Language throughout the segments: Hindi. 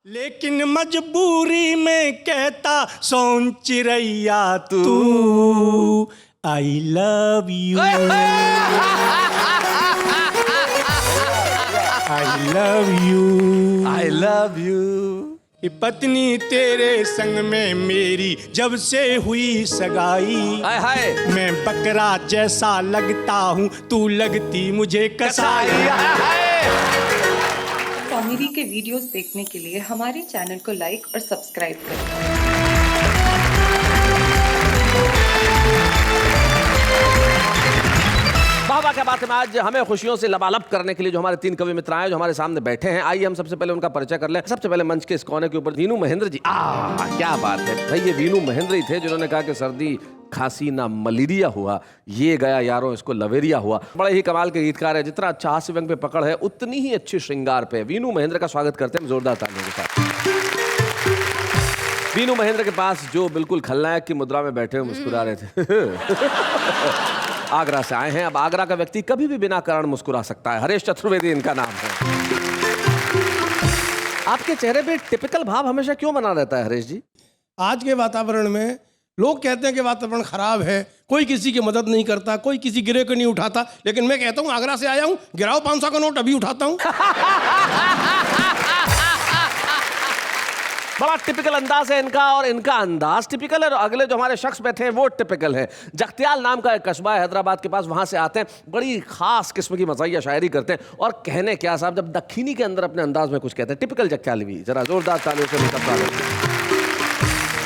लेकिन मजबूरी में कहता सोन चिरैया तू I love you, I love you, I love you. पत्नी तेरे संग में मेरी जब से हुई सगाई, हाय हाय मैं बकरा जैसा लगता हूँ, तू लगती मुझे कसाई। कॉमेडी के वीडियोस देखने के लिए हमारे चैनल को लाइक और सब्सक्राइब करें। वाह क्या बात है। आज हमें खुशियों से लबालब करने के लिए जो हमारे तीन कवि मित्र आए, जो हमारे सामने बैठे हैं, आइए हम सबसे पहले उनका परिचय कर लें। सबसे पहले मंच के इस कोने के ऊपर वीनू महेंद्र जी। क्या बात है भाई, ये वीनू महेंद्र ही थे जिन्होंने कहा कि सर्दी खांसी ना मलेरिया हुआ, ये गया यारों इसको लवेरिया हुआ। बड़े ही कमाल के गीतकार है, जितना अच्छा हास्य व्यंग पे पकड़ है उतनी ही अच्छी श्रृंगार पे। वीनू महेंद्र का स्वागत करते हैं जोरदार तालियों के साथ। वीनू महेंद्र के पास जो बिल्कुल खलनायक की मुद्रा में बैठे हुए मुस्कुरा रहे थे आगरा से आए हैं। अब आगरा का व्यक्ति कभी भी बिना कारण मुस्कुरा सकता है। हरेश चतुर्वेदी इनका नाम है। आपके चेहरे पे टिपिकल भाव हमेशा क्यों बना रहता है हरेश जी? आज के वातावरण में लोग कहते हैं कि वातावरण खराब है, कोई किसी की मदद नहीं करता, कोई किसी गिरे को नहीं उठाता, लेकिन मैं कहता हूँ आगरा से आया हूँ, गिराओ 500 का नोट अभी उठाता हूँ। बड़ा टिपिकल अंदाज है इनका, और इनका अंदाज टिपिकल है। अगले जो हमारे शख्स बैठे हैं वो टिपिकल है। जगत्याल नाम का एक कस्बा है हैदराबाद के पास, वहां से आते हैं, बड़ी खास किस्म की मज़ाहिया शायरी करते हैं। और कहने क्या साहब, जब दक्षिणी के अंदर अपने अंदाज में कुछ कहते हैं, टिपिकल जगत्यालवी। जरा जोरदार तालियों से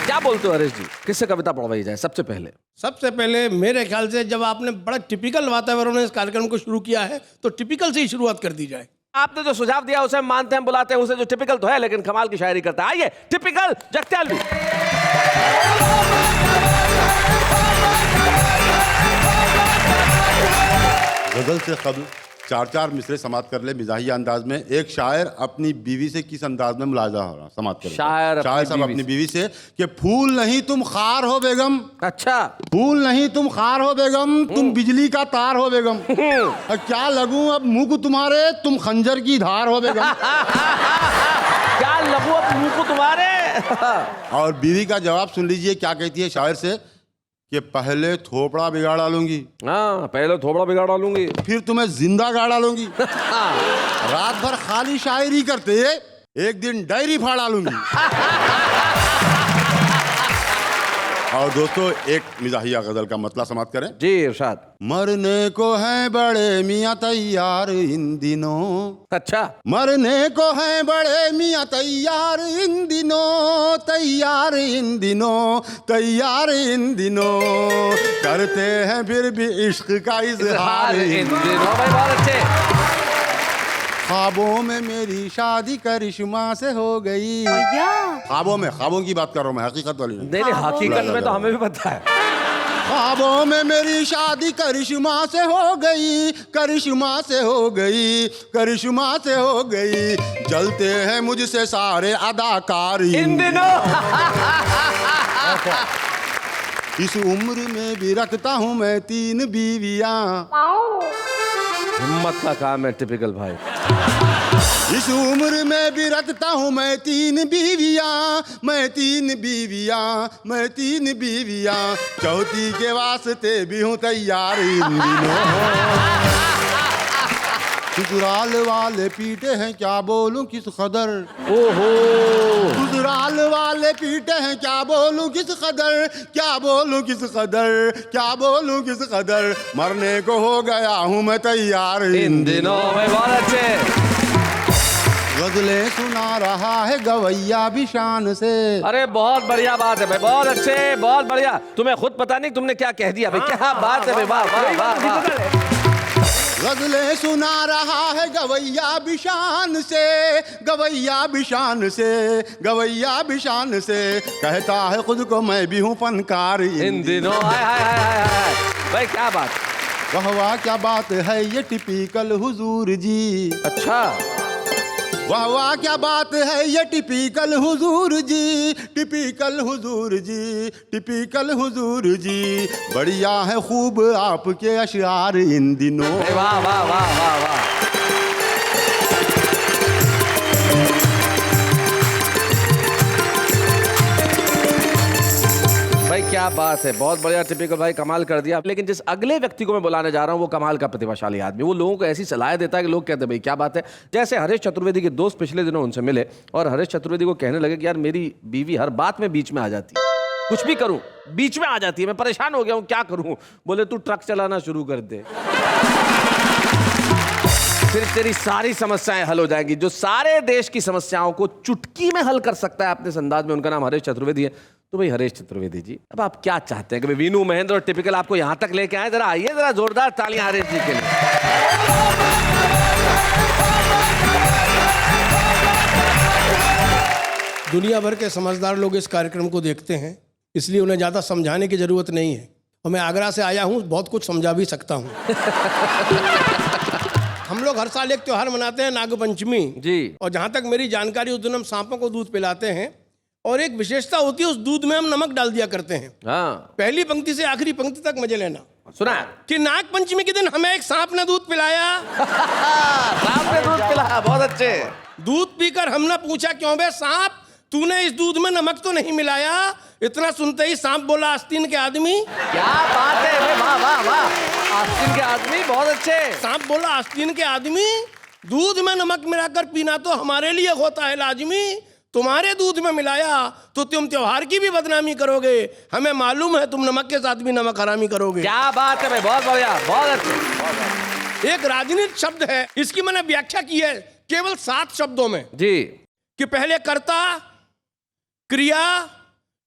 क्या बोलते हो हरीश जी, किससे कविता पढ़वाई जाए सबसे पहले? सबसे पहले मेरे ख्याल से जब आपने बड़ा टिपिकल वातावरण में इस कार्यक्रम को शुरू किया है तो टिपिकल से ही शुरुआत कर दी जाए। आपने जो सुझाव दिया उसे हम मानते हैं, बुलाते हैं उसे, जो टिपिकल तो है लेकिन कमाल की शायरी करता है। आइए टिपिकल जगत्यालवी। गजल से कबल 4 मिसरे समाप्त कर ले मिजाहिया अंदाज में। एक शायर अपनी बीवी से किस अंदाज में मुलाजा हो रहा समाप्त कर? शायर साहब अपनी बीवी से कि फूल नहीं तुम खार हो बेगम। अच्छा। फूल नहीं तुम खार हो बेगम, तुम बिजली का तार हो बेगम। क्या लगूं अब मुंह को तुम्हारे, तुम खंजर की धार हो बेगम। क्या लगूं अब मुंह को तुम्हारे। और बीवी का जवाब सुन लीजिए, क्या कहती है शायर से कि पहले थोपड़ा बिगाड़ डालूंगी। हाँ, पहले थोपड़ा बिगाड़ डालूंगी, फिर तुम्हें जिंदा गाड़ डालूंगी। रात भर खाली शायरी करते एक दिन डायरी फाड़ डालूंगी। और दोस्तों एक मिजाहिया गजल का मतलब समाप्त करें जी इरशाद। मरने को है बड़े मियाँ तैयार इन दिनों। अच्छा। मरने को है बड़े मियाँ तैयार इन दिनों, तैयार इन दिनों, तैयार इन दिनों, करते हैं फिर भी इश्क का इजहार इन दिनों। भाई बहुत अच्छे। ख्वाबों में मेरी शादी करिश्मा से हो गई। ख्वाबों की बात कर रहा हूँ मैं, हकीकत वाली नहीं। हकीकत में तो हमें भी पता है। ख्वाबों में मेरी शादी करिश्मा से हो गई, करिश्मा से हो गई, करिश्मा से हो गई, जलते हैं मुझसे सारे अदाकार इन दिनों। इस उम्र में भी रखता हूँ मैं 3 बीवियाँ। हिम्मत का काम है टिपिकल भाई। इस उम्र में भी रखता हूँ मैं 3 बीवियाँ, मैं 3 बीवियाँ, मैं 3 बीवियाँ, चौथी के वास्ते भी हूँ तैयार इन दिनों। ससुराल वाले पीटे हैं क्या बोलूं किस कदर। ओहो। ससुराल वाले पीटे हैं क्या बोलूं किस कदर, क्या बोलूं किस कदर, क्या बोलूं किस कदर, मरने को हो गया हूँ मैं तैयार इन दिनों। बहुत अच्छे। गजलें सुना रहा है गवैया भी शान से। अरे बहुत बढ़िया बात है भाई, बहुत अच्छे, बहुत बढ़िया। तुम्हें खुद पता नहीं तुमने क्या कह दिया भाई। क्या बात है भाई, वाह वाह वाह वाह। गजलें सुना रहा है गवैया भी शान से, गवैया भी शान से, गवैया भी शान से, कहता है खुद को मैं भी हूँ फनकार इन दिनों। हाय हाय हाय हाय भाई, क्या बात। वाह वाह क्या बात है ये टिपिकल हुजूर जी। अच्छा। वाह वाह क्या बात है ये टिपिकल हुजूर जी, टिपिकल हुजूर जी, टिपिकल हुजूर जी, बढ़िया है खूब आपके अशआर इन दिनों। वाह वाह वाह वाह वाह। क्या बात है, बहुत बढ़िया टिपिकल भाई, कमाल कर दिया। लेकिन जिस अगले व्यक्ति को मैं बुलाने जा रहा हूँ वो कमाल का प्रतिभाशाली आदमी, वो लोगों को ऐसी सलाह देता है कि लोग कहते हैं भाई क्या बात है। जैसे हरीश चतुर्वेदी के दोस्त पिछले दिनों उनसे मिले और हरीश चतुर्वेदी को कहने लगे कि यार मेरी बीवी हर बात में बीच में आ जाती है, कुछ भी करूं बीच में आ जाती है, मैं परेशान हो गया हूं, क्या करूं। बोले तू ट्रक चलाना शुरू कर दे, फिर तेरी सारी समस्याएं हल हो जाएंगी। जो सारे देश की समस्याओं को चुटकी में हल कर सकता है अपने इस अंदाज में, उनका नाम हरीश चतुर्वेदी है। तो भाई हरीश चतुर्वेदी जी, अब आप क्या चाहते हैं कि भाई वीनू महेंद्र और टिपिकल आपको यहां तक लेके आए? जरा आइए, जरा जोरदार तालियां हरीश जी के लिए। दुनिया भर के समझदार लोग इस कार्यक्रम को देखते हैं, इसलिए उन्हें ज़्यादा समझाने की ज़रूरत नहीं है। और मैं आगरा से आया हूँ, बहुत कुछ समझा भी सकता हूँ। हम लोग हर साल एक त्योहार मनाते हैं, नागपंचमी जी। और जहाँ तक मेरी जानकारी, उस दिन हम सांपों को दूध पिलाते हैं और एक विशेषता होती है, उस दूध में हम नमक डाल दिया करते हैं। हाँ, पहली पंक्ति से आखिरी पंक्ति तक मजे लेना। सुना कि नागपंचमी के दिन हमें एक सांप ने दूध पिलाया। सांप ने दूध पिलाया, बहुत अच्छे। दूध पीकर हमने पूछा, क्यों बे सांप, तूने इस दूध में नमक तो नहीं मिलाया? इतना सुनते ही सांप बोला, आस्तीन के आदमी। क्या बात है, वाह वाह वाह, आस्तीन के आदमी, बहुत अच्छे। सांप बोला, आस्तीन के आदमी, दूध में नमक मिलाकर पीना तो हमारे लिए होता है लाजमी, तुम्हारे दूध में मिलाया तो तुम त्योहार की भी बदनामी करोगे, हमें मालूम है तुम नमक के साथ भी नमक हरामी करोगे। क्या बात है भाई, बहुत बढ़िया, बहुत अच्छे। एक राजनीतिक शब्द है, इसकी मैंने व्याख्या की है केवल 7 शब्दों में जी। कि पहले कर्ता, क्रिया,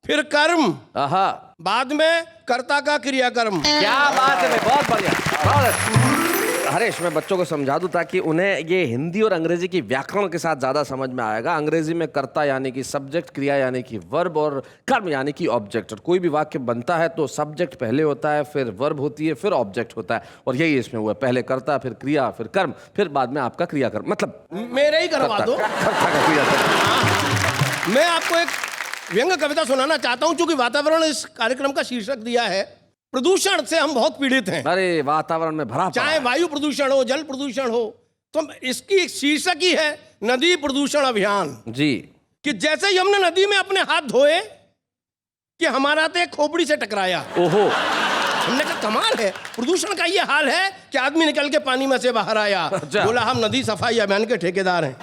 फिर कर्म, आहा, बाद में कर्ता का क्रियाकर्म। क्या बात है भाई, बहुत बढ़िया, बहुत अच्छा। हरीश, मैं बच्चों को समझा दूं ताकि उन्हें ये हिंदी और अंग्रेजी की व्याकरण के साथ ज्यादा समझ में आएगा। अंग्रेजी में कर्ता यानी कि सब्जेक्ट, क्रिया यानी कि वर्ब और कर्म यानी कि ऑब्जेक्ट। और कोई भी वाक्य बनता है तो सब्जेक्ट पहले होता है, फिर वर्ब होती है, फिर ऑब्जेक्ट होता है, और यही इसमें हुआ, पहले कर्ता, फिर क्रिया, फिर कर्म, फिर बाद में आपका क्रियाकर्म, मतलब मेरे ही करवा दो। कर्ता का क्रियाकर्म। मैं आपको एक व्यंग्य कविता सुनाना चाहता हूं, क्योंकि वातावरण इस कार्यक्रम का शीर्षक दिया है, प्रदूषण से हम बहुत पीड़ित हैं। अरे वातावरण में भरा, चाहे वायु प्रदूषण हो, जल प्रदूषण हो, तो इसकी शीर्षक ही है नदी प्रदूषण अभियान जी। कि जैसे ही हमने नदी में अपने हाथ धोए कि हमारा तो एक खोपड़ी से टकराया। ओहो, हमने कहा कमाल है, प्रदूषण का ये हाल है कि आदमी निकल के पानी में से बाहर आया। अच्छा। बोला हम नदी सफाई अभियान के ठेकेदार हैं।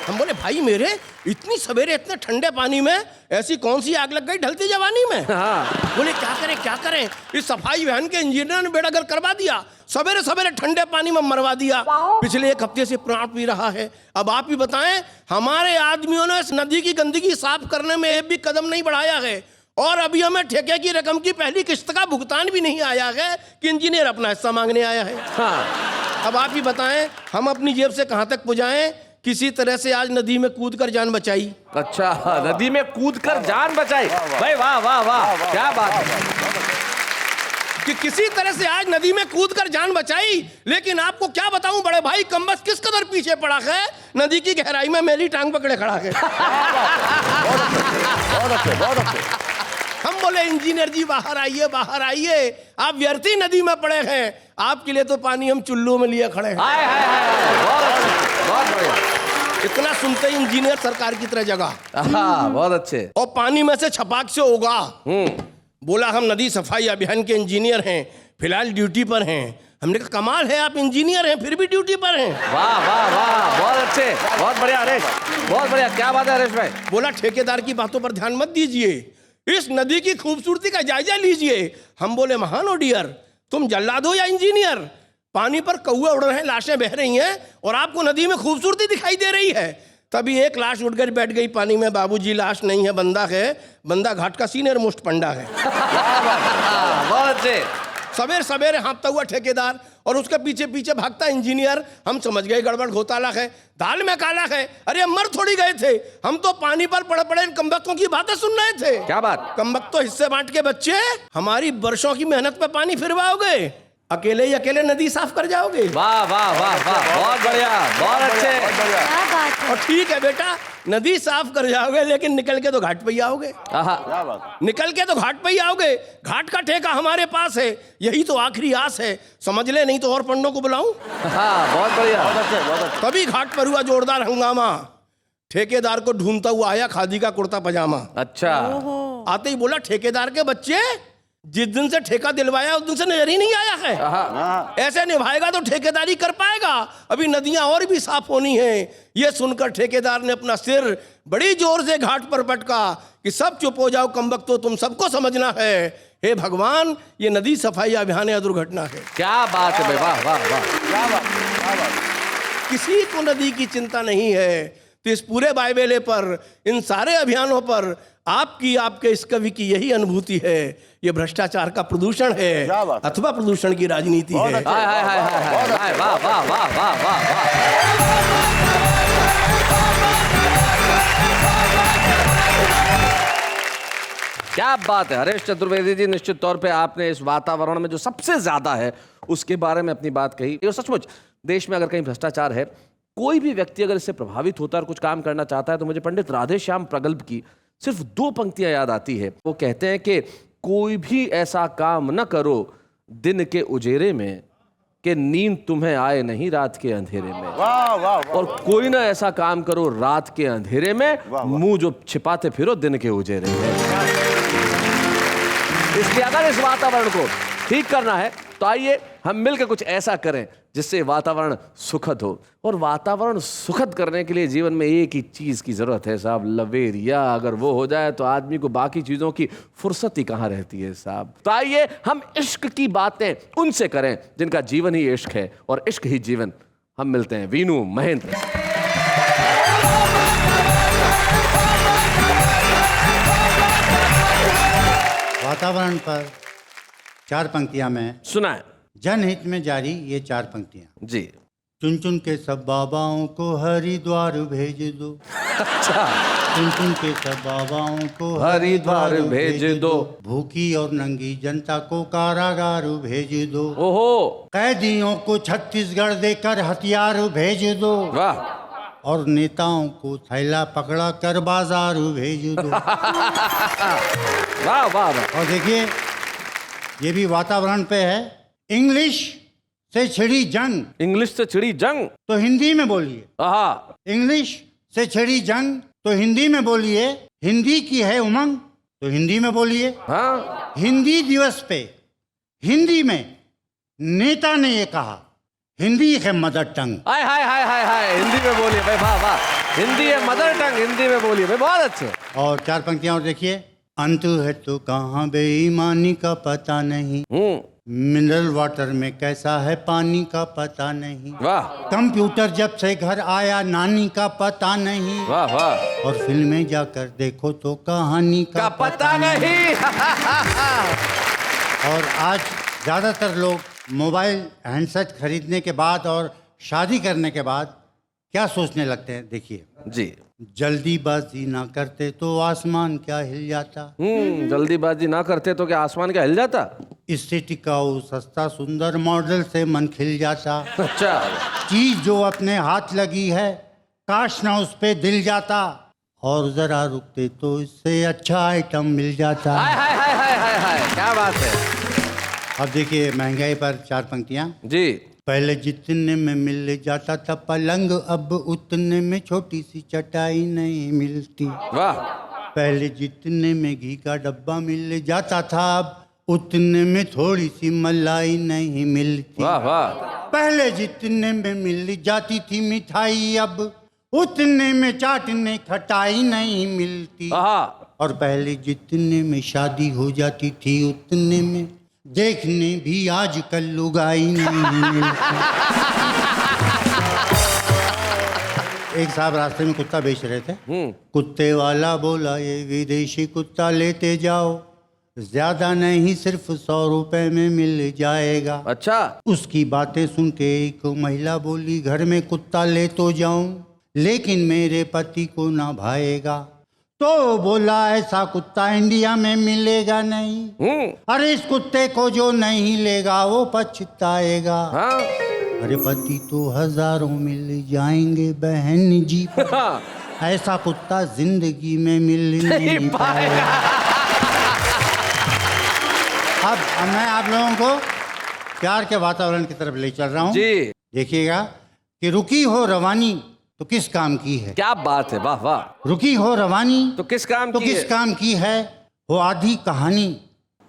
हम बोले भाई मेरे, इतनी सवेरे इतने ठंडे पानी में ऐसी कौन सी आग लग गई ढलती जवानी में? हाँ। बोले क्या करें क्या करें, इस सफाई अभियान के इंजीनियर ने बेड़ा गर्क करवा दिया, सवेरे सवेरे ठंडे पानी में मरवा दिया। पिछले 1 हफ्ते से प्राण पी रहा है। अब आप ही बताएं, हमारे आदमियों ने इस नदी की गंदगी साफ करने में एक भी कदम नहीं बढ़ाया है, और अभी हमें ठेके की रकम की पहली किस्त का भुगतान भी नहीं आया है कि इंजीनियर अपना हिस्सा मांगने आया है। हाँ। अब आप ही बताएं, हम अपनी जेब से कहां तक पुजाएं? किसी तरह से आज नदी में कूदकर जान बचाई। अच्छा, नदी में कूदकर जान बचाई, भाई वाह वाह वाह, क्या बात है कि किसी तरह से आज नदी में कूदकर जान बचाई। लेकिन आपको क्या बताऊं बड़े भाई, कम्बस किस कदर पीछे पड़ा है, नदी की गहराई में मेरी टांग पकड़े खड़ा है। बहुत अच्छे। हम बोले इंजीनियर जी बाहर आइए, बाहर आइए, आप व्यर्थी नदी में पड़े हैं, आपके लिए तो पानी हम चुल्लू में लिए खड़े हैं। हाय हाय हाय, बहुत अच्छे, बहुत बढ़िया। इतना सुनते ही इंजीनियर सरकार की तरह जगह, हाँ, बहुत अच्छे। और पानी में से छपाक से होगा। बोला हम नदी सफाई अभियान के इंजीनियर हैं, फिलहाल ड्यूटी पर हैं। हमने कहा कमाल है, आप इंजीनियर हैं फिर भी ड्यूटी पर हैं। वाह वाह वाह, बहुत अच्छे, बहुत बढ़िया हरीश, बहुत बढ़िया, क्या बात है हरीश भाई। बोला ठेकेदार की बातों पर ध्यान मत दीजिए, इस नदी की खूबसूरती का जायजा लीजिए। हम बोले महान ओ डियर, तुम जल्लाद हो या इंजीनियर? पानी पर कौवे उड़ रहे हैं, लाशें बह रही हैं, और आपको नदी में खूबसूरती दिखाई दे रही है। तभी एक लाश उड़कर बैठ गई पानी में। बाबूजी लाश नहीं है, बंदा है, बंदा घाट का सीनियर मोस्ट पंडा है। बहुत अच्छे। सवेरे सवेरे हाँपता हुआ ठेकेदार और उसके पीछे पीछे भागता इंजीनियर। हम समझ गए गड़बड़ घोटाला है, दाल में काला है। अरे मर थोड़ी गए थे, हम तो पानी पर पड़े पड़े इन कमबख्तों की बातें सुन रहे थे। क्या बात? कमबख्त तो हिस्से बांट के बच्चे हमारी वर्षों की मेहनत पे पानी फिरवाओगे, अकेले ही अकेले नदी साफ कर जाओगे। वाह वाह वाह वाह, बहुत बढ़िया, बहुत अच्छे। क्या बात है। और ठीक है बेटा, नदी साफ कर जाओगे, लेकिन निकल के तो घाट पे ही आओगे। आहा, निकल के तो घाट पे ही आओगे। घाट का ठेका हमारे पास है, यही तो आखिरी आस है। समझ ले, नहीं तो और पंडों को बुलाऊं। हाँ, बहुत बढ़िया। तभी घाट पर हुआ जोरदार हंगामा। ठेकेदार को ढूंढता हुआ आया खादी का कुर्ता पजामा। अच्छा। आते ही बोला, ठेकेदार के बच्चे, जिस दिन से ठेका दिलवाया उस दिन से नजर ही नहीं आया है। ऐसे निभाएगा तो ठेकेदारी कर पाएगा, अभी नदियां और भी साफ होनी है। ये सुनकर ठेकेदार ने अपना सिर बड़ी जोर से घाट पर पटका कि सब चुप हो जाओ कमबख्तो, तुम सबको समझना है, हे भगवान, ये नदी सफाई अभियान या दुर्घटना है। क्या बात है भाई, वाह वाह वाह, क्या बात, क्या बात। किसी को नदी की चिंता नहीं है, तो इस पूरे बाइबेले पर, इन सारे अभियानों पर आपकी, आपके इस कवि की यही अनुभूति है। ये भ्रष्टाचार का प्रदूषण है अथवा प्रदूषण की राजनीति है। हाय हाय हाय हाय हाय, वाह वाह वाह वाह वाह वाह। क्या बात है हरेश चतुर्वेदी जी, निश्चित तौर पे आपने इस वातावरण में जो सबसे ज्यादा है उसके बारे में अपनी बात कही। ये सचमुच देश में अगर कहीं भ्रष्टाचार है, कोई भी व्यक्ति अगर इससे प्रभावित होता है और कुछ काम करना चाहता है, तो मुझे पंडित राधेश्याम प्रगल्भ की सिर्फ 2 पंक्तियां याद आती है। वो कहते हैं कि कोई भी ऐसा काम न करो दिन के उजेरे में कि नींद तुम्हें आए नहीं रात के अंधेरे में। वाह वाह। और कोई ना ऐसा काम करो रात के अंधेरे में, मुंह जो छिपाते फिरो दिन के उजेरे में। इसलिए अगर इस वातावरण को ठीक करना है तो आइए हम मिलकर कुछ ऐसा करें जिससे वातावरण सुखद हो। और वातावरण सुखद करने के लिए जीवन में एक ही चीज की जरूरत है साहब, लवेरिया। अगर वो हो जाए तो आदमी को बाकी चीजों की फुर्सत ही कहां रहती है साहब। तो आइए हम इश्क की बातें उनसे करें जिनका जीवन ही इश्क है और इश्क ही जीवन। हम मिलते हैं वीनू महेंद्र से। वातावरण पर 4 पंक्तियां मैं सुनाए। जनहित में जारी ये 4 पंक्तियां। जी। चुन चुन के सब बाबाओं को हरिद्वार भेज दो। अच्छा। चुन चुन के सब बाबाओं को हरिद्वार भेज दो। भूखी और नंगी जनता को कारागार भेज दो। ओहो। कैदियों को छत्तीसगढ़ देकर हथियार भेज दो। वाह। और नेताओं को थैला पकड़ा कर बाजार भेज दो। वाह वाह। और देखिए ये भी वातावरण पे है। इंग्लिश से छिड़ी जंग, इंग्लिश से छिड़ी जंग तो हिंदी में बोलिए। आहा। इंग्लिश से छिड़ी जंग तो हिंदी में बोलिए। हिंदी की है उमंग तो हिंदी में बोलिए। हाँ। हिंदी दिवस पे हिंदी में नेता ने ये कहा, हिंदी है मदर टंग। हाय हाय हाय हाय हाय, हिंदी में बोलिए भाई, वाह वाह। हिंदी है मदर टंग, हिंदी में बोलिए भाई, बहुत अच्छे। और 4 पंक्तियां और देखिए। अंत है तो कहाँ बेईमानी का पता नहीं, मिनरल वाटर में कैसा है पानी का पता नहीं। वाह। कंप्यूटर जब से घर आया नानी का पता नहीं। वाह वाह। और फिल्में जाकर देखो तो कहानी का पता नहीं। और आज ज़्यादातर लोग मोबाइल हैंडसेट खरीदने के बाद और शादी करने के बाद क्या सोचने लगते हैं, देखिए जी। जल्दीबाजी ना करते तो आसमान क्या हिल जाता। जल्दीबाजी ना करते तो क्या आसमान क्या हिल जाता। इससे टिकाऊ सस्ता सुंदर मॉडल से मन खिल जाता। अच्छा। चीज जो अपने हाथ लगी है काश ना उस पे दिल जाता, और जरा रुकते तो इससे अच्छा आइटम मिल जाता। हाय हाय हाय हाय हाय हाय, क्या बात है। अब देखिए महंगाई पर 4 पंक्तियां। जी। पहले जितने में मिल जाता था पलंग, अब उतने में छोटी सी चटाई नहीं मिलती। वाह। पहले जितने में घी का डब्बा मिल जाता था, अब उतने में थोड़ी सी मलाई नहीं मिलती। वाह वाह। पहले जितने में मिल जाती थी मिठाई, अब उतने में चाटने खटाई नहीं मिलती। और पहले जितने में शादी हो जाती थी, उतने में देखने भी आजकल लुगाई नहीं मिलती। एक साहब रास्ते में कुत्ता बेच रहे थे। कुत्ते वाला बोला ये विदेशी कुत्ता लेते जाओ, ज्यादा नहीं सिर्फ 100 रुपए में मिल जाएगा। अच्छा। उसकी बातें सुन के एक महिला बोली, घर में कुत्ता ले तो जाऊं लेकिन मेरे पति को ना भाएगा। तो बोला ऐसा कुत्ता इंडिया में मिलेगा नहीं। अरे इस कुत्ते को जो नहीं लेगा वो पछताएगा। हाँ? अरे पति तो हजारों मिल जाएंगे बहन जी, ऐसा कुत्ता जिंदगी में मिल नहीं पाएगा। अब मैं आप लोगों को प्यार के वातावरण की तरफ ले चल रहा हूँ। जी। देखिएगा कि रुकी हो रवानी तो किस काम की है? क्या बात है, वाह वाह। रुकी हो रवानी तो किस काम तो की किस है? काम की है? हो आधी कहानी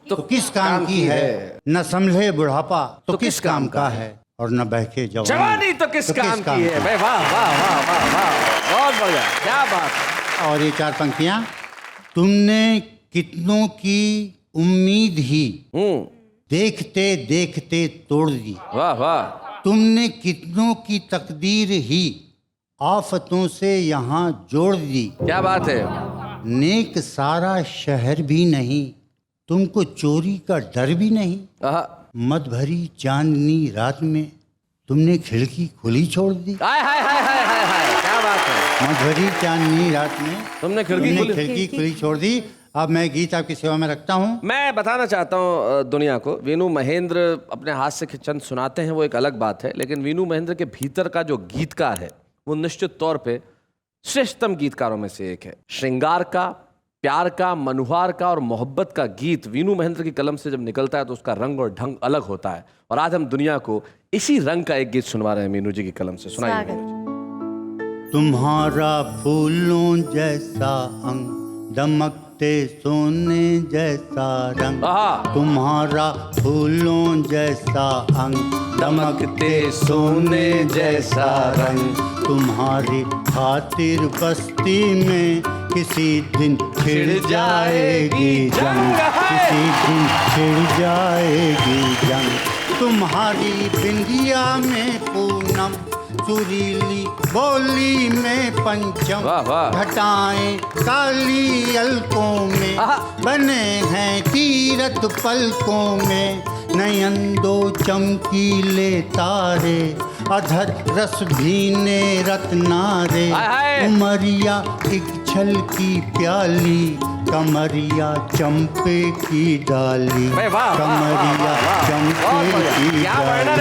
तो किस काम की है? न संभले बुढ़ापा तो किस काम का है? और न बहके जवानी तो किस काम की है? भाई वाह वाह वाह वाह वाह, बहुत बढ़िया, क्या बात है। और ये 4 पंक्तियां, तुमने कितनों की उम्मीद ही देखते देखते तोड़ दी। वाह वाह। तुमने कितनों की तकदीर ही आफतों से यहाँ जोड़ दी। क्या बात है। नेक सारा शहर भी नहीं, तुमको चोरी का डर भी नहीं। आहा। मद भरी चांदनी रात में तुमने खिड़की खुली छोड़ दी। हाय हाय हाय हाय हाय हाय, क्या बात है। मद भरी चांदनी रात में तुमने खिड़की खुली छोड़ दी। अब मैं गीत आपकी सेवा में रखता हूँ। मैं बताना चाहता हूँ दुनिया को, वीनू महेंद्र अपने हाथ से चंद सुनाते हैं, वो एक अलग बात है, लेकिन वीनू महेंद्र के भीतर का जो गीतकार है वो निश्चित तौर पे श्रेष्ठतम गीतकारों में से एक है। श्रृंगार का, प्यार का, मनुहार का और मोहब्बत का गीत वीनू महेंद्र की कलम से जब निकलता है तो उसका रंग और ढंग अलग होता है। और आज हम दुनिया को इसी रंग का एक गीत सुनवा रहे हैं मीनू जी की कलम से। सुनाइए। तुम्हारा फूलों जैसा अंग, दमकते सोने जैसा रंग। तुम्हारा फूलों जैसा अंग, दमकते सोने जैसा रंग। तुम्हारी खातिर बस्ती में किसी दिन छिड़ जाएगी जंग, किसी दिन छिड़ जाएगी जंग। तुम्हारी बिंदिया में पूनम, सुरीली बोली में पंचम, घटाएं काली अलकों में बने हैं तीरथ पलकों में। नयन दो चमकीले तारे, अधर रस भीने रत्नारे। उमरिया एक छल की प्याली, कमरिया चंपे की डाली, कमरिया चंपे की डाली।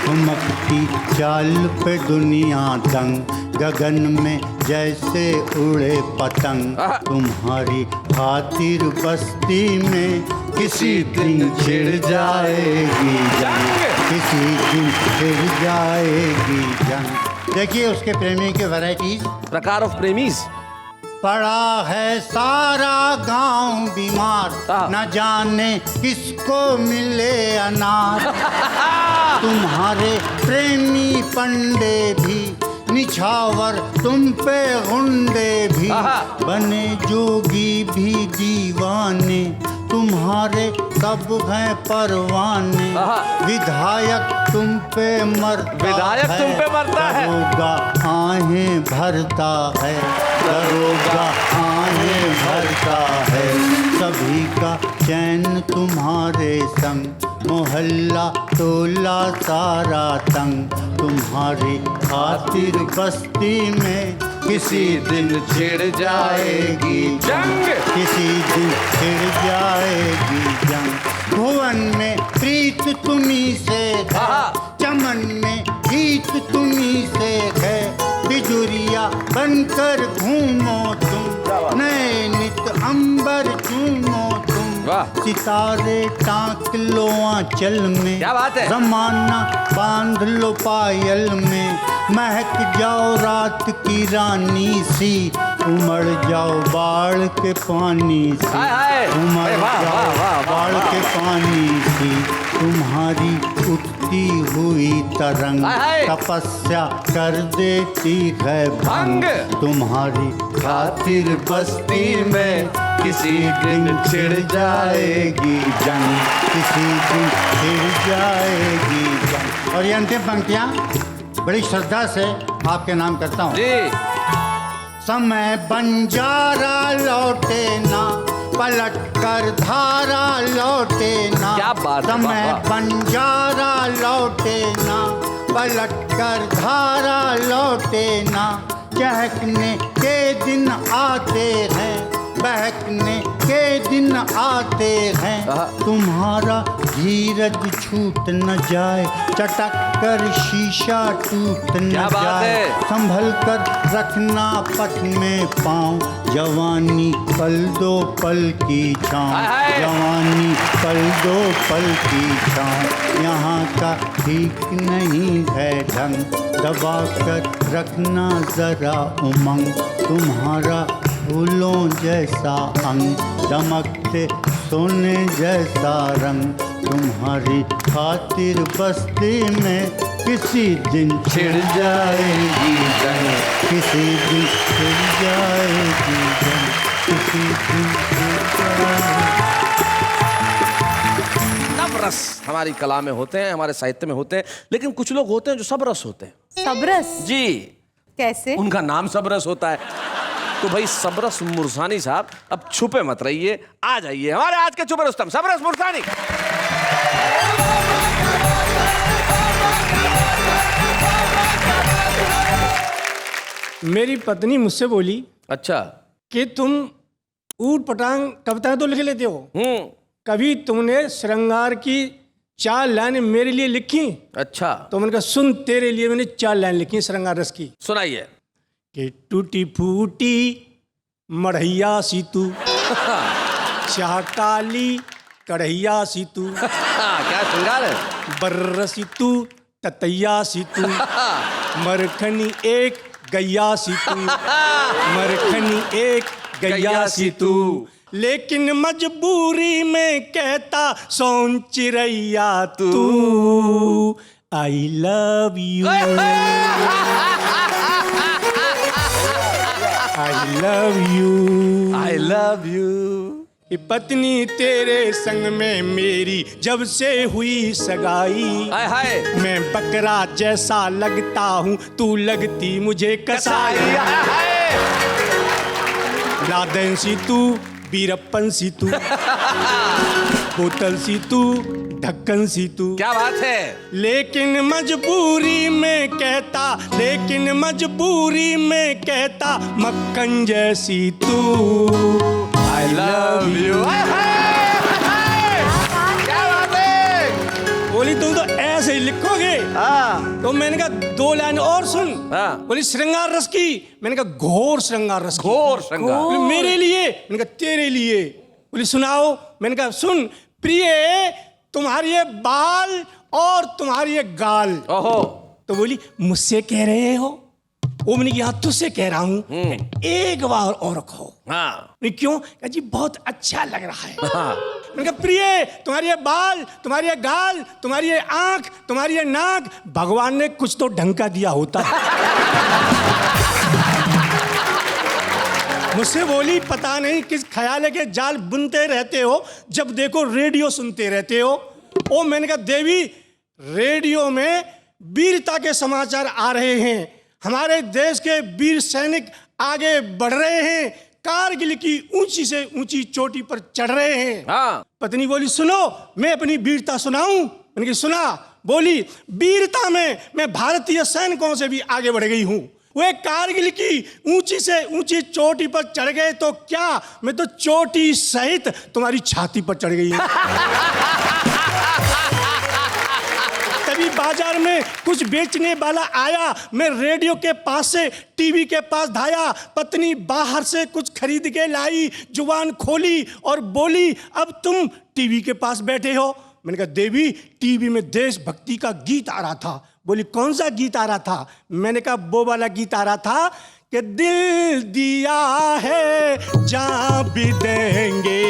चमकती चाल पे दुनिया दंग, गगन में जैसे उड़े पतंग। तुम्हारी खातिर बस्ती में किसी दिन छिड़ जाएगी जंग, किसी दिन छिड़ जाएगी जंग। देखिए उसके प्रेमी के वैरायटीज, प्रकार ऑफ प्रेमीज। पड़ा है सारा गांव बीमार, न जाने किसको मिले अनार। तुम्हारे प्रेमी पंडे भी निछावर, तुम पे गुंडे भी बने, जोगी भी दीवाने। तुम्हारे सब हैं परवाने, विधायक तुम पे मरता है, दरोगा आहें भरता है, दरोगा आहें भरता है। सभी का चैन तुम्हारे संग, मोहल्ला टोला सारा तंग। तुम्हारी खातिर बस्ती में किसी दिन छिड़ जाएगी जंग, किसी दिन छिड़ जाएगी जंग। भुवन में प्रीत तुम्ही से है, चमन में गीत तुम्ही से है। बिजुरिया बनकर घूमो तुम, नए नित अंबर चूमो तुम। सितारे टांक लो आंचल में, क्या बात है। जमाना बांध लो पायल में। महक जाओ रात की रानी सी, उमड़ जाओ बाढ़ के पानी से, उमड़ जाओ बाढ़ के पानी सी। तुम्हारी उठती हुई तरंग, तपस्या कर देती है भंग। तुम्हारी खातिर बस्ती में किसी दिन छिड़ जाएगी जंग, किसी दिन छिड़ जाएगी जंग। और ये अंतिम पंक्तियाँ बड़ी श्रद्धा से आपके नाम करता हूँ। समय बंजारा लौटे ना, पलट कर धारा लौटे ना। क्या बात है। समय बंजारा लौटे ना, पलट कर धारा लौटे ना। चहकने के दिन आते हैं, बहकने के दिन आते हैं, तुम्हारा धीरज छूट न जाए, चटक कर शीशा टूट न क्या बात जाए, है? संभल कर रखना पथ में पाँव, जवानी पल दो पल की छाँव, हाय हाय। जवानी पल दो पल की छाँव, यहाँ का ठीक नहीं है ढंग, दबा कर रखना जरा उमंग, तुम्हारा फूलों जैसा अंग, दमकते सोने जैसा रंग, तुम्हारी खातिर बस्ती में किसी दिन छिड़ जाएगी जंग, किसी दिन छिड़ जाएगी जंग, किसी दिन छिड़ जाएगी। सब रस हमारी कला में होते हैं, हमारे साहित्य में होते हैं, लेकिन कुछ लोग होते हैं जो सब रस होते हैं। सबरस जी, कैसे? उनका नाम सबरस होता है। तो भाई सबरस मुरसानी साहब, अब छुपे मत रहिए, आ जाइए हमारे आज के छुपे रुस्तम सबरस मुरसानी। मेरी पत्नी मुझसे बोली अच्छा। कि तुम ऊट पटांग कविताएं तो लिख लेते हो, कभी तुमने श्रृंगार की 4 लाइन मेरे लिए लिखी? अच्छा, तो मैंने कहा सुन, तेरे लिए मैंने 4 लाइन लिखी श्रृंगार रस की। सुनाइए। कि टूटी फूटी मढ़ैया सी तू, चाह काली कढ़ैया सी तू, क्या श्रृंगार है? बर्र सी तू ततैया सी तू, मरखनी एक गैया सी तू, मरखनी एक गैया सी तू, लेकिन मजबूरी में कहता सोन चिरैया तू, I love you, I love you, I love you. पत्नी तेरे संग में मेरी जब से हुई सगाई, हाय हाय। मैं बकरा जैसा लगता हूँ, तू लगती मुझे कसाई, लादेन सी तू बीरप्पन सी तू, बोतल सी तू ढक्कन सी तू। क्या बात है? लेकिन मजबूरी में कहता, लेकिन मजबूरी में कहता मक्खन जैसी तू, आई लव यू। क्या बात है? बोली तुम तो ऐसे ही लिखोगे? तो मैंने कहा 2 लाइन और सुन। बोली श्रृंगार रस की, मैंने कहा घोर श्रृंगार रस की। घोर श्रृंगार। बोली मेरे लिए, मैंने कहा तेरे लिए। बोली सुनाओ, मैंने कहा सुन, प्रिय तुम्हारी ये बाल और तुम्हारी ये गाल। ओहो। तो बोली मुझसे कह रहे हो? वो मैंने कहा तुझसे कह रहा हूँ, एक बार और कहो। हाँ। क्यों? कहा जी बहुत अच्छा लग रहा है। मैंने कहा प्रिय तुम्हारी ये बाल, तुम्हारी ये गाल, तुम्हारी ये आंख, तुम्हारी ये नाक, भगवान ने कुछ तो ढंग का दिया होता है। मुझसे बोली पता नहीं किस ख्याल के जाल बुनते रहते हो, जब देखो रेडियो सुनते रहते हो। ओ मैंने कहा देवी, रेडियो में वीरता के समाचार आ रहे हैं, हमारे देश के वीर सैनिक आगे बढ़ रहे हैं, कारगिल की ऊंची से ऊंची चोटी पर चढ़ रहे हैं। हाँ। पत्नी बोली सुनो, मैं अपनी वीरता सुनाऊं? मैंने कहा सुना। बोली वीरता में मैं भारतीय सैनिकों से भी आगे बढ़ गई हूं। वे कारगिल की ऊंची से ऊंची चोटी पर चढ़ गए तो क्या, मैं तो चोटी सहित तुम्हारी छाती पर चढ़ गई हूं। तभी बाजार में कुछ बेचने वाला आया, मैं रेडियो के पास से टीवी के पास धाया, पत्नी बाहर से कुछ खरीद के लाई, जुबान खोली और बोली अब तुम टीवी के पास बैठे हो। मैंने कहा देवी, टीवी में देशभक्ति का गीत आ रहा था। बोली कौन सा गीत आ रहा था? मैंने कहा वो वाला गीत आ रहा था कि दिल दिया है जान भी देंगे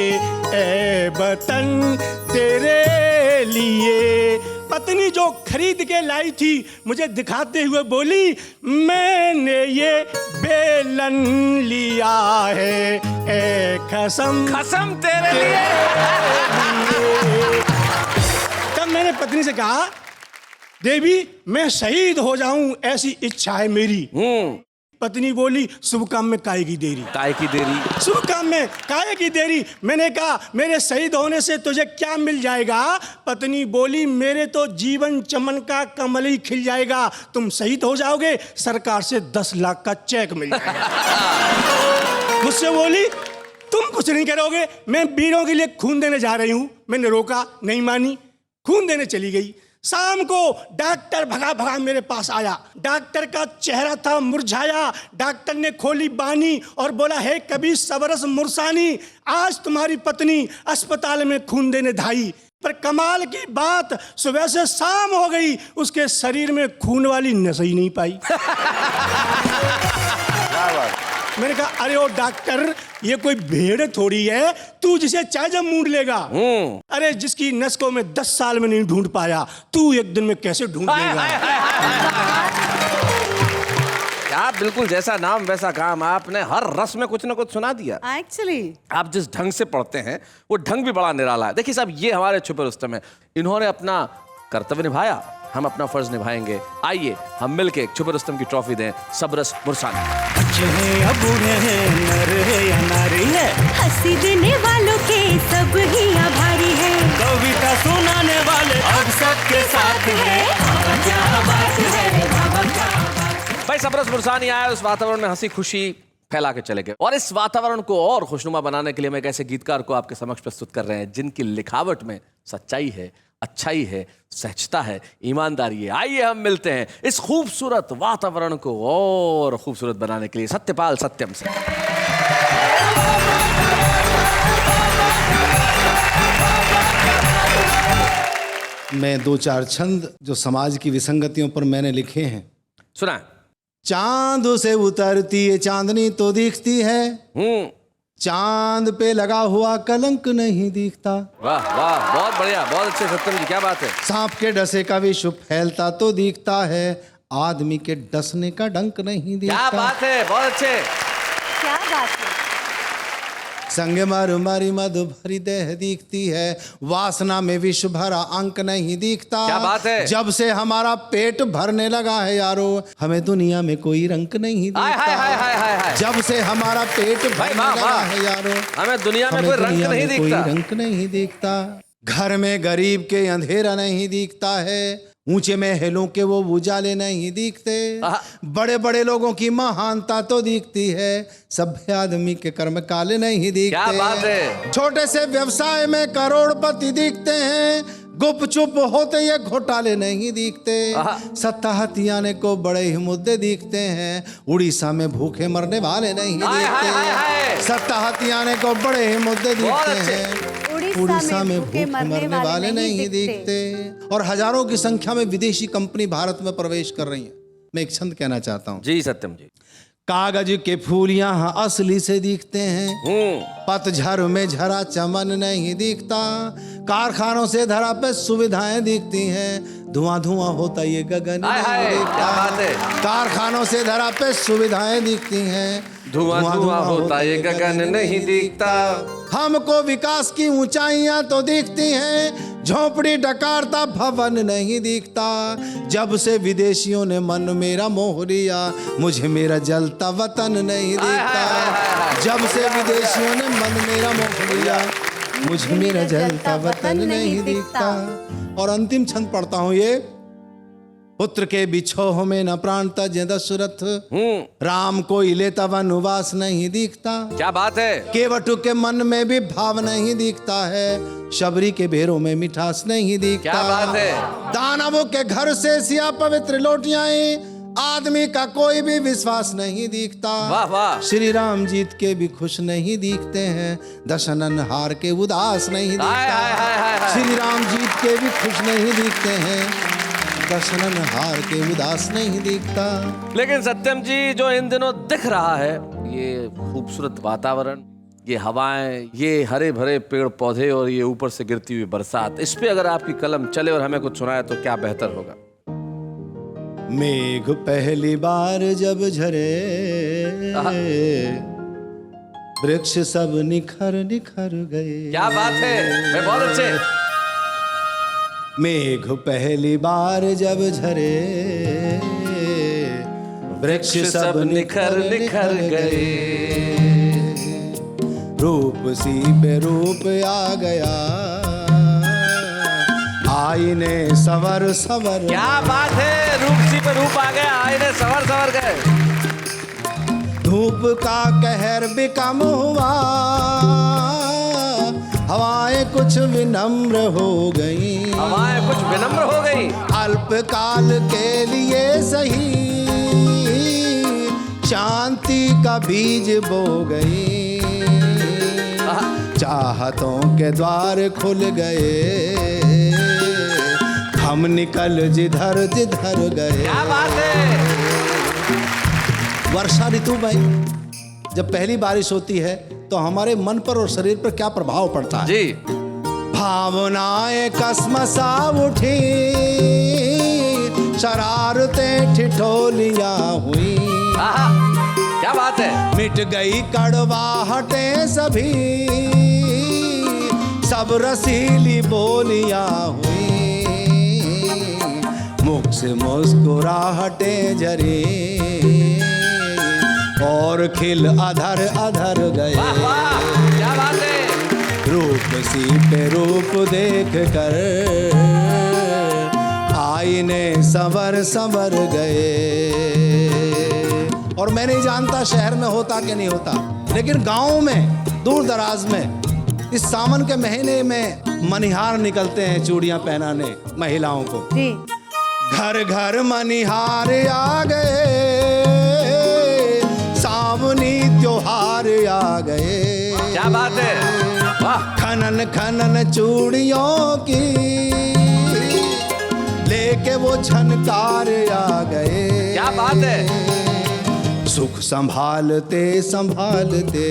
ए वतन तेरे लिए। पत्नी जो खरीद के लाई थी मुझे दिखाते हुए बोली मैंने ये बेलन लिया है ए कसम, कसम तेरे लिए। तब मैंने पत्नी से कहा देवी मैं शहीद हो जाऊं ऐसी इच्छा है मेरी। पत्नी बोली शुभ काम में काहे की देरी, काहे की देरी, शुभ काम में काहे की देरी। मैंने कहा मेरे शहीद होने से तुझे क्या मिल जाएगा? पत्नी बोली मेरे तो जीवन चमन का कमल ही खिल जाएगा, तुम शहीद हो जाओगे सरकार से 10 लाख का चेक मिल जाएगा। मुझसे बोली तुम कुछ नहीं करोगे? मैं वीरों के लिए खून देने जा रही हूँ। मैंने रोका, नहीं मानी, खून देने चली गई। शाम को डॉक्टर भगा भगा मेरे पास आया। डॉक्टर का चेहरा था मुरझाया। डॉक्टर ने खोली बानी और बोला, हे कभी सबरस मुरसानी, आज तुम्हारी पत्नी अस्पताल में खून देने धाई। पर कमाल की बात, सुबह से शाम हो गई, उसके शरीर में खून वाली नस ही नहीं पाई। मैंने कहा, अरे ओ डॉक्टर, ये कोई भेड़ थोड़ी है, तू जिसे चाहे जब मूंढ लेगा। अरे जिसकी नस को मैं 10 साल में नहीं ढूंढ पाया, तू एक दिन में कैसे ढूंढ लेगा? आप बिल्कुल जैसा नाम वैसा काम, आपने हर रस में कुछ ना कुछ सुना दिया। एक्चुअली आप जिस ढंग से पढ़ते हैं वो ढंग भी बड़ा निराला है। देखिए साहब, ये हमारे छुपे रुस्तम है। इन्होंने अपना कर्तव्य निभाया, हम अपना फर्ज निभाएंगे। आइए हम मिलके एक छुपे रुस्तम की ट्रॉफी दें सबरस मुरसानी। बच्चे हैं या बूढ़े हैं, नर है या नारी है, हंसी देने वालों के सब ही आभारी है। कविता सुनाने वाले अब सबके साथ है। क्या बात है बाबा, क्या भाई सबरस मुरसानी आया, उस वातावरण में हंसी खुशी फैला के चले गए। और इस वातावरण को और खुशनुमा बनाने के लिए हम एक ऐसे गीतकार को आपके समक्ष प्रस्तुत कर रहे हैं जिनकी लिखावट में सच्चाई है, अच्छाई है, सहजता है, ईमानदारी है। आइए हम मिलते हैं इस खूबसूरत वातावरण को और खूबसूरत बनाने के लिए सत्यपाल सत्यम से। मैं 2-4 छंद जो समाज की विसंगतियों पर मैंने लिखे हैं। सुना। चांद से उतरती है चांदनी तो दिखती है, चांद पे लगा हुआ कलंक नहीं दिखता। वाह वाह, बहुत बढ़िया, बहुत अच्छे सत्यम जी, क्या बात है। सांप के डसे का विश्व फैलता तो दिखता है, आदमी के डसने का डंक नहीं दिखता। क्या बात है, बहुत अच्छे। क्या बात है। संग मर मरी मधु भरी देह दिखती है, वासना में विश्व भरा अंक नहीं दिखता। क्या बात है। जब से हमारा पेट भरने लगा है यारो, हमें दुनिया में कोई रंक नहीं हाय हाय हाय हाय हाय दिखता। हाय। जब से हमारा पेट भाई भरने वाह, लगा वाह। है यारो, हमें दुनिया में हमें कोई रंग दुनिया नहीं में कोई दिखता। रंक नहीं दिखता। घर में गरीब के अंधेरा नहीं दिखता है, ऊंचे महलों के वो उजाले नहीं दिखते। बड़े बड़े लोगों की महानता तो दिखती है, सभ्य आदमी के कर्म काले नहीं दिखते। क्या बात है। छोटे से व्यवसाय में करोड़पति दिखते हैं, गुपचुप होते ये घोटाले नहीं दिखते। सत्ता हथियाने को बड़े ही मुद्दे दिखते हैं, उड़ीसा में भूखे मरने वाले नहीं हाय, हाय, हाय, हाय। दिखते। सत्ता हथियाने को बड़े ही मुद्दे बहुत दिखते अच्छे। हैं, उड़ीसा में भूखे मरने वाले नहीं दिखते। और हजारों की संख्या में विदेशी कंपनी भारत में प्रवेश कर रही है। मैं एक छंद कहना चाहता हूँ। जी सत्यम जी। कागज के फूल यहाँ असली से दिखते हैं, पतझड़ में झरा चमन नहीं दिखता। कारखानों से धरा पे सुविधाएं दिखती हैं, धुआं धुआं होता ये गगन हाय, हाय, नहीं दिखता। क्या बात है। कारखानों से धरा पे सुविधाएं दिखती हैं, धुआं धुआं होता ये गगन नहीं दिखता। हमको विकास की ऊंचाइयां तो दिखती हैं, झोपड़ी डकारता भवन नहीं दिखता। जब से विदेशियों ने मन मेरा मोह लिया, मुझे मेरा जलता वतन नहीं दिखता। जब से विदेशियों ने मन मेरा मोह लिया, मुझे मेरा जलता वतन नहीं दिखता। और अंतिम छंद पढ़ता हूं ये। पुत्र के बिछोह में न प्राण तजे दशरथ, राम को लेता वनवास नहीं दिखता। क्या बात है। केवटु के मन में भी भाव नहीं दिखता है, शबरी के बेरों में मिठास नहीं दिखता। क्या बात है। दानवों के घर से सिया पवित्र लौटियां, आदमी का कोई भी विश्वास नहीं दिखता। वाह वाह। श्री राम जीत के भी खुश नहीं दिखते हैं, दशनन हार के उदास नहीं हाय, हाय, हाय, हाय, दिखता। हाय। श्री राम जीत के भी खुश नहीं दिखते हैं, दशनन हार के उदास नहीं दिखता। लेकिन सत्यम जी, जो इन दिनों दिख रहा है, ये खूबसूरत वातावरण, ये हवाएं, ये हरे भरे पेड़ पौधे और ये ऊपर से गिरती हुई बरसात, इस पे अगर आपकी कलम चले और हमें कुछ सुनाए तो क्या बेहतर होगा। मेघ पहली बार जब झरे, वृक्ष सब निखर निखर गए। क्या बात है। मैं बहुत अच्छे। मेघ पहली बार जब झरे, वृक्ष सब निखर निखर गए। रूप सी पे रूप आ गया, आईने सवर सवर। क्या बात है। रूप सी पे रूप आ गया, आईने सवर सवर गए। धूप का कहर भी कम हुआ, हवाएं कुछ विनम्र हो गई, हवाएं कुछ विनम्र हो गई, अल्पकाल के लिए सही शांति का बीज बो गई, चाहतों के द्वार खुल गए, हम निकल जिधर जिधर गए। क्या बात है। वर्षा ऋतु में जब पहली बारिश होती है तो हमारे मन पर और शरीर पर क्या प्रभाव पड़ता है जी। भावनाएं कसमसा उठी, शरारतें ठिठोलियां हुई, आहा, क्या बात है। मिट गई कड़वाहटें सभी, सब रसीली बोलियां हुई, मुख से मुस्कुराहटें झरी और खिल अधर अधर गए। वाह वाह, क्या बात है। रूप सी पे रूप देख कर आईने संवर संवर गए। और मैं नहीं जानता शहर में होता कि नहीं होता, लेकिन गांव में दूर दराज में इस सावन के महीने में मनिहार निकलते हैं चूड़ियां पहनाने महिलाओं को। जी। घर घर मनिहार आ गए, सावनी त्योहार आ गए। क्या बात है। वाह। खनन खनन चूड़ियों की लेके वो झनकार आ गए। क्या बात है। सुख संभालते संभालते,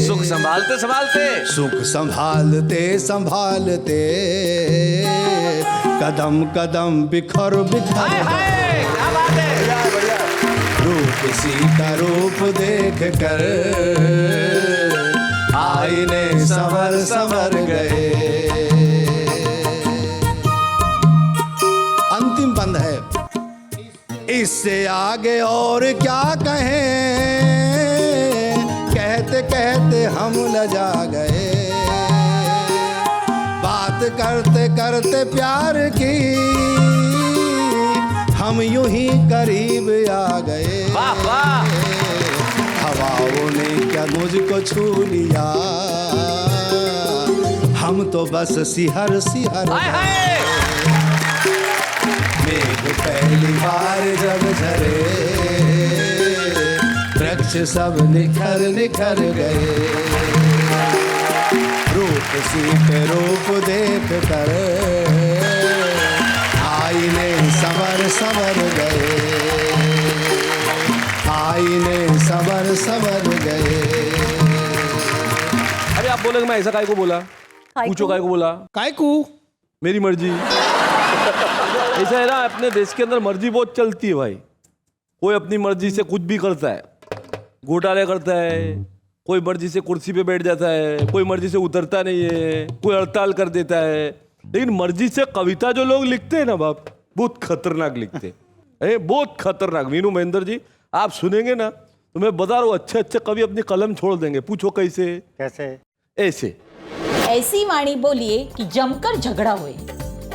सुख संभालते संभालते, सुख संभालते संभालते, कदम कदम बिखर बिखर हाय हाय, क्या बात है। रूप सी का रूप देख कर आईने संवर संवर गए। अंतिम बंद है, इससे आगे और क्या कहें, कहते कहते हम लजा गए, बात करते करते प्यार की हम यूं ही करीब आ गए। वाह वाह। हवाओं ने क्या मुझको छू लिया, हम तो बस सिहर सिहर हाय हाय। मेघ पहली बार जब झरे, वृक्ष सब निखर निखर गए। रूप सी पे रूप देख कर आईने संवर संवर गए, आईने संवर संवर गए। अरे आप बोलोगे मैं ऐसा काय को बोला, पूछो काय को बोला, काय को मेरी मर्जी। ऐसा है ना, अपने देश के अंदर मर्जी बहुत चलती है भाई। कोई अपनी मर्जी से कुछ भी करता है, घोटाले करता है, कोई मर्जी से कुर्सी पे बैठ जाता है, कोई मर्जी से उतरता नहीं है, कोई हड़ताल कर देता है। लेकिन मर्जी से कविता जो लोग लिखते हैं ना बाप, बहुत खतरनाक लिखते हैं, बहुत खतरनाक। वीनू महेंद्र जी आप सुनेंगे ना तो मैं बता रहा हूँ, अच्छे अच्छे कवि अपनी कलम छोड़ देंगे। पूछो कैसे। कैसे? ऐसे। ऐसी वाणी बोलिए कि जमकर झगड़ा होए,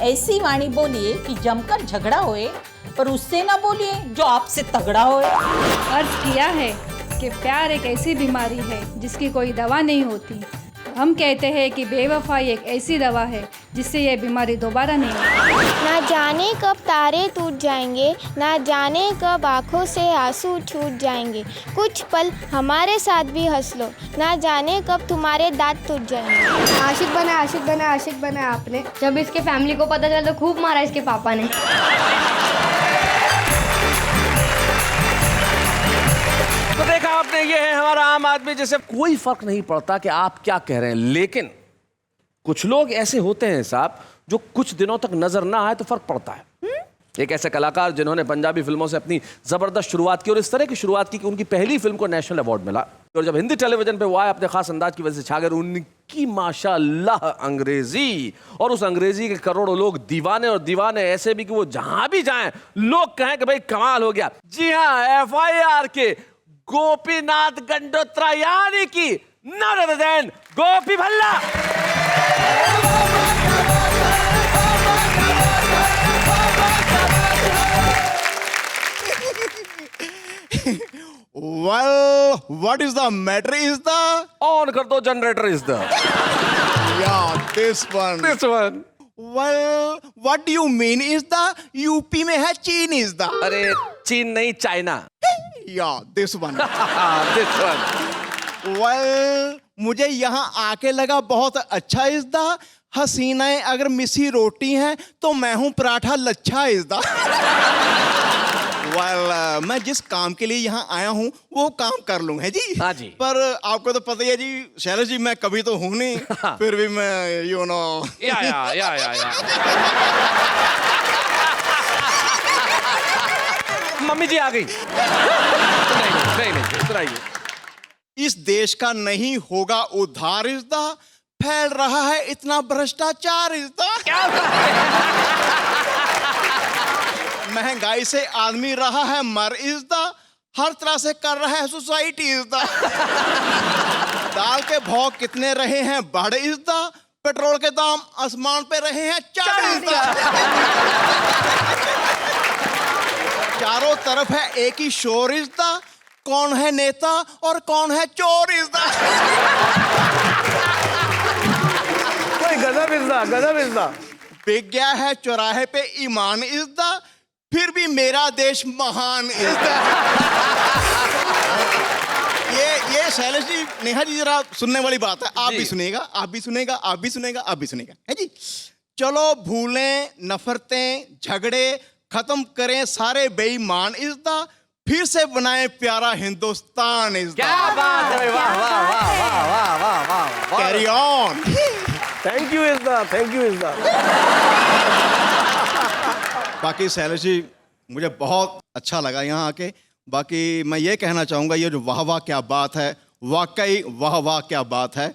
ऐसी वाणी बोलिए कि जमकर झगड़ा होए, पर उससे ना बोलिए जो आपसे तगड़ा होए। अर्ज किया है कि प्यार एक ऐसी बीमारी है जिसकी कोई दवा नहीं होती। हम कहते हैं कि बेवफाई एक ऐसी दवा है जिससे यह बीमारी दोबारा नहीं होती। ना जाने कब तारे टूट जाएंगे, ना जाने कब आंखों से आंसू छूट जाएंगे, कुछ पल हमारे साथ भी हंस लो, ना जाने कब तुम्हारे दांत टूट जाएंगे। आशिक बना आशिक बना आशिक बना आपने, जब इसके फैमिली को पता चला तो खूब मारा इसके पापा ने। तो देखा आपने, ये है हमारा आम आदमी, जैसे कोई फर्क नहीं पड़ता कि आप क्या कह रहे हैं। लेकिन कुछ लोग ऐसे होते हैं साहब, जो कुछ दिनों तक नजर ना आए तो फर्क पड़ता है। एक ऐसे कलाकार जिन्होंने पंजाबी फिल्मों से अपनी जबरदस्त शुरुआत की, और इस तरह की शुरुआत की कि उनकी पहली फिल्म को नेशनल अवार्ड मिला, और जब हिंदी टेलीविजन पे वो आए अपने खास अंदाज की वजह से छा गए। उनकी माशाल्लाह अंग्रेजी, और उस अंग्रेजी के करोड़ों लोग दीवाने, और दीवाने ऐसे भी कि वो जहां भी जाएं लोग कहें कि भाई कमाल हो गया। जी हाँ, FIR के गोपीनाथ गंडोत्रा, यानी कि none other than Gopi Bhalla. Well, what is the matter is the on कर दो generator is the yeah this one. This one. Well, what do you mean is the UP में है चीन is the अरे चीन नहीं China. yeah this one. This one. Well, मुझे यहाँ आके लगा बहुत अच्छा इस दा हसीनाएं अगर मिसी रोटी हैं तो मैं हूँ पराठा लच्छा इस दा मैं जिस काम के लिए यहाँ आया हूँ वो काम कर लूँ है जी। हाँ जी। पर आपको तो पता ही है जी शैलेश जी मैं कभी तो हूँ नहीं फिर भी मैं यू नो या मम्मी जी आ गई। नहीं सुनाइए। इस देश का नहीं होगा उद्धार इस दा फैल रहा है इतना भ्रष्टाचार इस दा महंगाई से आदमी रहा है मर इज़दा हर तरह से कर रहा है सोसाइटी इज़दा दाल के भाव कितने रहे हैं बढ़ इज़दा पेट्रोल के दाम आसमान पे रहे हैं चढ़ इज़दा चारों तरफ है एक ही शोर इज़दा कौन है नेता और कौन है चोर इज़दा कोई गजब इज़दा बिक गया है चौराहे पे ईमान इज़दा फिर भी मेरा देश महान इज़दा ये शैलेश जी नेहा जी जरा सुनने वाली बात है आप भी सुनिएगा आप भी सुनेगा आप भी सुनेगा आप भी सुनेगा है जी। चलो भूलें नफरतें झगड़े खत्म करें सारे बेईमान इज़दा फिर से बनाएं प्यारा हिंदुस्तान इज़दा। क्या बात है वाह वाह वाह वाह वाह वाह वाह कैरी ऑन। थैंक यू इज़दा बाकी शैलेश जी मुझे बहुत अच्छा लगा यहाँ आके बाकी मैं ये कहना चाहूँगा ये जो वाह वाह क्या बात है वाकई वाह वाह क्या बात है।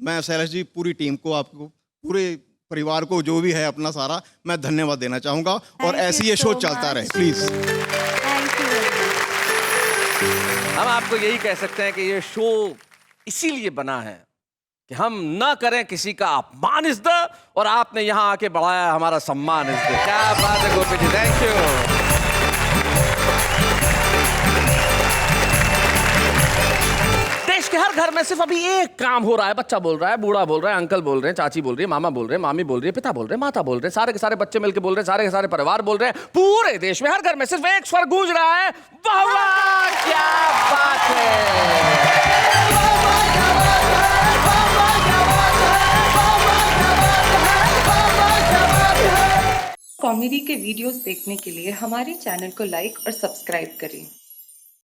मैं शैलेश जी पूरी टीम को आपको पूरे परिवार को जो भी है अपना सारा मैं धन्यवाद देना चाहूँगा और ऐसे ये शो चलता रहे प्लीज़। हम आपको यही कह सकते हैं कि ये शो इसीलिए बना है कि हम ना करें किसी का अपमान इज़्दा और आपने यहाँ आके बढ़ाया हमारा सम्मान इज़्दा। क्या बात है गोपी जी थैंक यू। देश के हर घर में सिर्फ अभी एक काम हो रहा है बच्चा बोल रहा है बूढ़ा बोल रहा है अंकल बोल रहे हैं चाची बोल रही है मामा बोल रहे हैं मामी बोल रही है पिता बोल रहे हैं माता बोल रहे हैं सारे के सारे बच्चे मिलकर बोल रहे हैं सारे के सारे परिवार बोल रहे हैं पूरे देश में हर घर में सिर्फ एक स्वर गूंज रहा है वाह वाह क्या बात है। कॉमेडी के वीडियोस देखने के लिए हमारे चैनल को लाइक और सब्सक्राइब करें।